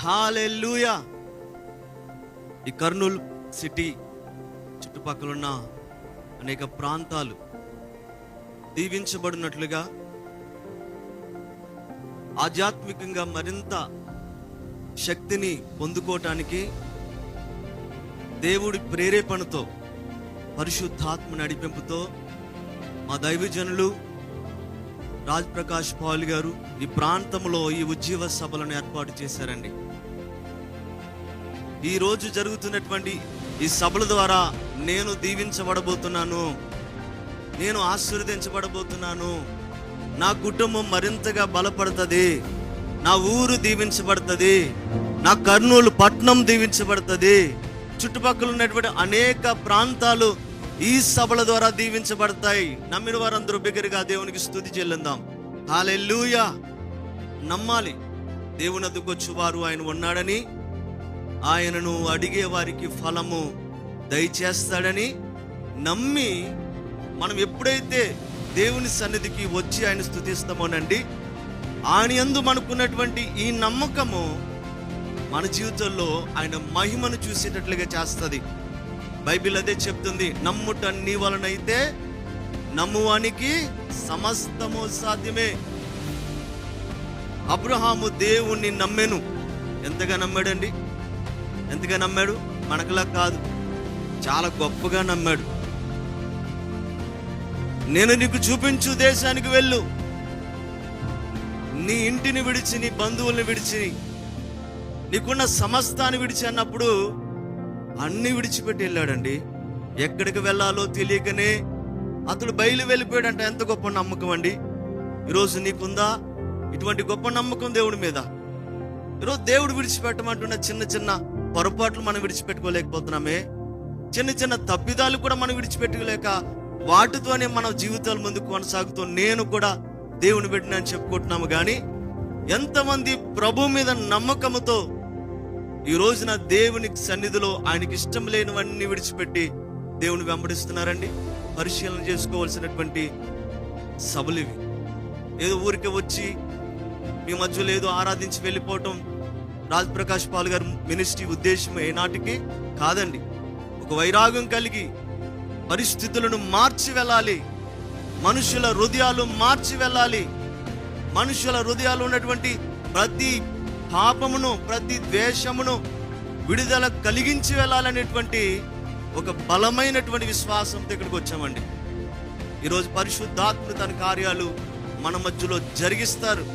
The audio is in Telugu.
హల్లెలూయా. ఈ కర్నూలు సిటీ చుట్టుపక్కల ఉన్న అనేక ప్రాంతాలు దీవించబడినట్లుగా ఆధ్యాత్మికంగా మరింత శక్తిని పొందుకోవటానికి దేవుడి ప్రేరేపణతో, పరిశుద్ధాత్మ నడిపింపుతో మా దైవజనులు రాజ్ ప్రకాష్ పాల్ గారు ఈ ప్రాంతంలో ఈ ఉజ్జీవ సభలను ఏర్పాటు చేశారండి. ఈ రోజు జరుగుతున్నటువంటి ఈ సభల ద్వారా నేను దీవించబడబోతున్నాను, నేను ఆశీర్వదించబడబోతున్నాను, నా కుటుంబం మరింతగా బలపడుతుంది, నా ఊరు దీవించబడుతుంది, నా కర్నూలు పట్టణం దీవించబడుతుంది, చుట్టుపక్కల ఉన్నటువంటి అనేక ప్రాంతాలు ఈ సభల ద్వారా దీవించబడతాయి. నమ్మిన వారందరూ బిగ్గరగా దేవునికి స్తుతి చెల్లిందాం. హల్లెలూయా. నమ్మాలి, దేవుని వద్దకు వచ్చువారు ఆయన ఉన్నాడని, ఆయనను అడిగే వారికి ఫలము దయచేస్తాడని నమ్మి మనం ఎప్పుడైతే దేవుని సన్నిధికి వచ్చి ఆయన స్తుతిస్తామోనండి, ఆయన యందు మనకున్నటువంటి ఈ నమ్మకము మన జీవితంలో ఆయన మహిమను చూసేటట్లుగా చేస్తుంది. బైబిల్ అదే చెప్తుంది, నమ్ముట నీ వలనైతే నమ్మువానికి సమస్తము సాధ్యమే. అబ్రహాము దేవుణ్ణి నమ్మెను. ఎంతగా నమ్మాడండి? ఎంతగా నమ్మాడు? మనకులా కాదు, చాలా గొప్పగా నమ్మాడు. నేను నీకు చూపించు దేశానికి వెళ్ళు, నీ ఇంటిని విడిచి, నీ బంధువుల్ని విడిచి, నీకున్న సమస్తాన్ని విడిచి అన్నప్పుడు అన్ని విడిచిపెట్టి వెళ్ళాడండి. ఎక్కడికి వెళ్ళాలో తెలియకనే అతడు బయలు వెళ్ళిపోయాడంట. ఎంత గొప్ప నమ్మకం అండి! ఈరోజు నీకుందా ఇటువంటి గొప్ప నమ్మకం దేవుడి మీద? ఈరోజు దేవుడు విడిచిపెట్టమంటున్న చిన్న చిన్న పొరపాట్లు మనం విడిచిపెట్టుకోలేకపోతున్నామే, చిన్న చిన్న తప్పిదాలు కూడా మనం విడిచిపెట్టుకోలేక వాటితోనే మన జీవితాలు ముందుకు కొనసాగుతూ నేను కూడా దేవుని బిడ్డనని చెప్పుకుంటున్నాము. కానీ ఎంతమంది ప్రభు మీద నమ్మకముతో ఈ రోజున దేవుని సన్నిధిలో ఆయనకి ఇష్టం లేనివన్నీ విడిచిపెట్టి దేవుని వెంబడిస్తున్నారండి? పరిశీలన చేసుకోవాల్సినటువంటి సభలు ఇవి. ఏదో ఊరికే వచ్చి మీ మధ్యలో ఏదో ఆరాధించి వెళ్ళిపోవటం రాజ్ ప్రకాష్ పాల్ గారి మినిస్ట్రీ ఉద్దేశం ఏనాటికి కాదండి. ఒక వైరాగ్యం కలిగి పరిస్థితులను మార్చి వెళ్ళాలి, మనుషుల హృదయాలు మార్చి వెళ్ళాలి, మనుషుల హృదయాలు ఉన్నటువంటి ప్రతి పాపమును, ప్రతి ద్వేషమును విడుదల కలిగించి వెళ్ళాలనేటువంటి ఒక బలమైనటువంటి విశ్వాసంతో ఇక్కడికి వచ్చామండి. ఈరోజు పరిశుద్ధాత్మ తన కార్యాలు మన మధ్యలో జరిగిస్తారు.